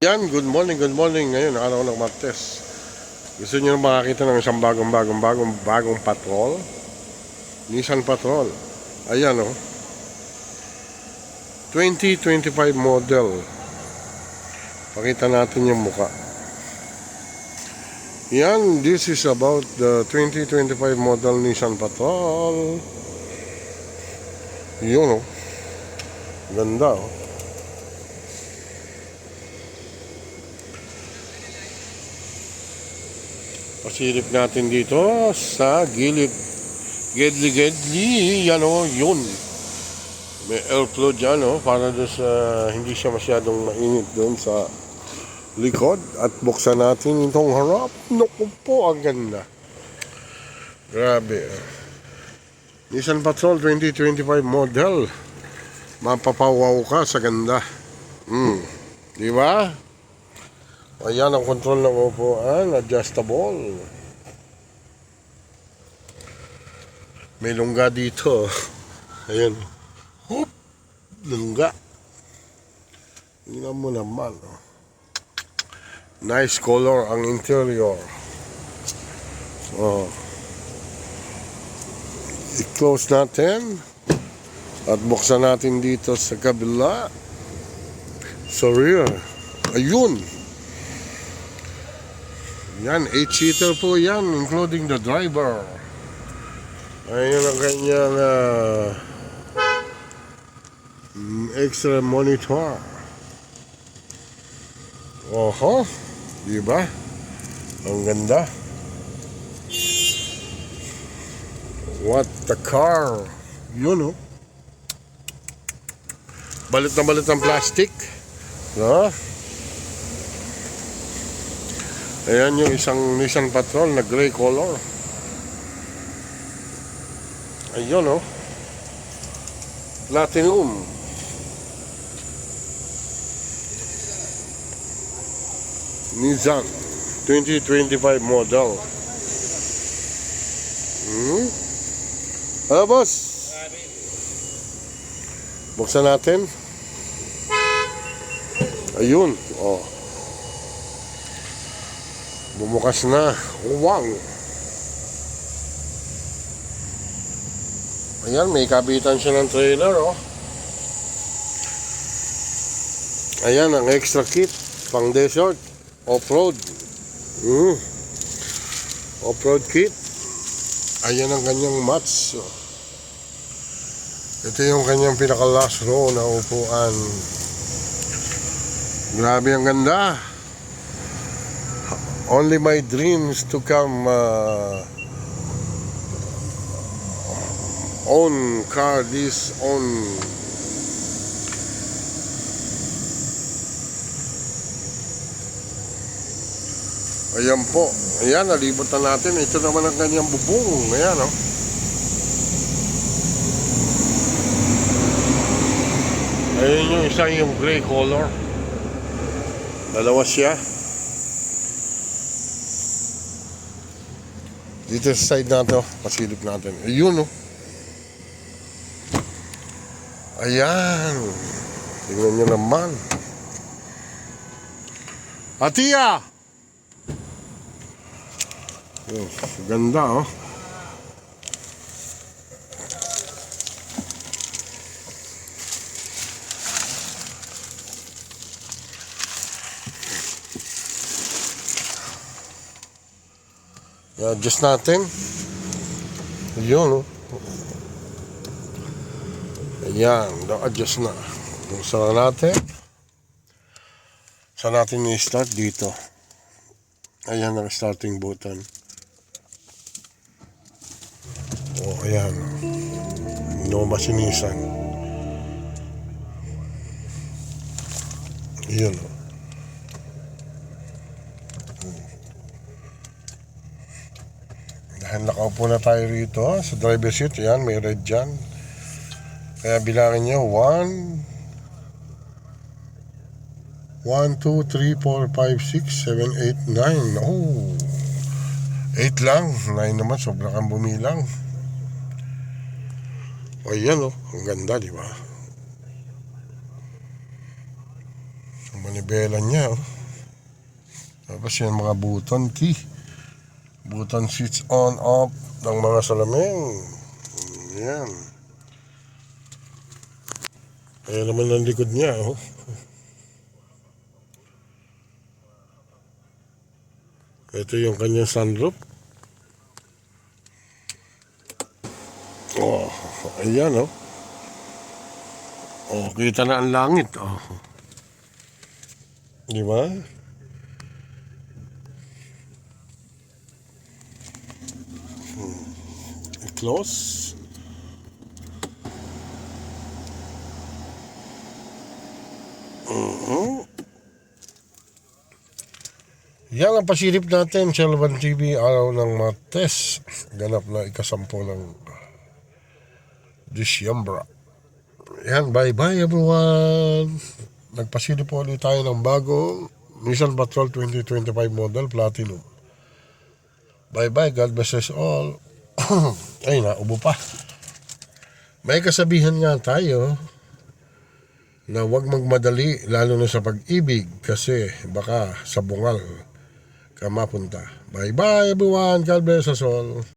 Yan, good morning. Ngayon, araw ng Martes. Gusto niyo makakita ng isang bagong patrol? Nissan Patrol. Ayan, 2025 model. Pakita natin yung muka. Yan, this is about the 2025 model Nissan Patrol. Yun, ganda, Pasilip natin dito sa gilid. Gedli. Yan yun. May airflow dyan, para doon sa hindi siya masyadong mainit doon sa likod. At buksan natin itong harap. Naku po, ang ganda. Grabe. Nissan Patrol 2025 model. Mapapawaw ka sa ganda. Di ba? Ayan ang control ng upuan, adjustable. May lungga dito. Ayan. Hop! Lungga. Tingnan mo naman. Nice color ang interior. I-close natin. At buksan natin dito sa kabila. Sa rear. Ayun. Yan, 8-seater po yan, including the driver. Ayun ang kanyang extra monitor. Diba? Ang ganda. What the car. Yun, Balit na balit ang plastic. Ayan yung isang Nissan Patrol na gray color. Ayun, Platinum. Nissan 2025 model. Hello, boss. Buksan natin. Ayun, bumukas na. Wow. Ayan, may kabitan siya ng trailer, Ayan, ang extra kit. Pang desert. Off-road. Off-road kit. Ayan ang kanyang mats. Ito yung kanyang pinaka-last row na upuan. Grabe ang ganda. Only my dreams to come own car this own. Ayan po. Ayan, nalibot na natin. Ito naman ang kanyang bubong. Ayan, Ayan yung isa, yung gray color. Dalawa siya. Dito sa side natin, pasilip natin. Ayun, Ayan. Tingnan nyo naman. Atiya! Ganda, Adjust natin. Yun, Ayan, adjust na. Saan natin? Saan natin i-start dito? Ayan ang starting button. Ayan. Innova si Nissan. Yun, Dahil nakaupo na tayo rito sa driver seat. Ayan, may red dyan. Kaya bilangin nyo 1, 2, 3, 4, 5, 6, 7, 8, 9. 8 lang. 9 naman, sobra kang bumilang. Ayan, ang ganda, di ba? So, bela niya. Oh. Tapos yan mga button key. Button switch on, off ng mga salamin. Yan. Ayan naman ang likod niya. Oh. Ito yung kanyang sunroof. Oh, ayan oh. Oh, kita na ang langit. Oh. Di ba? Close. Yan ang pasilip natin sa Laban TV araw ng Martes. Ganap na ikasampu ng Disyembra. Yan, bye-bye everyone. Nagpasilip po ulit tayo ng bagong Nissan Patrol 2025 model Platinum. Bye-bye, God bless us all. Ay, naubo pa. May kasabihan nga tayo na huwag magmadali lalo na sa pag-ibig kasi baka sa bungal ka mapunta. Bye-bye everyone, God bless us all.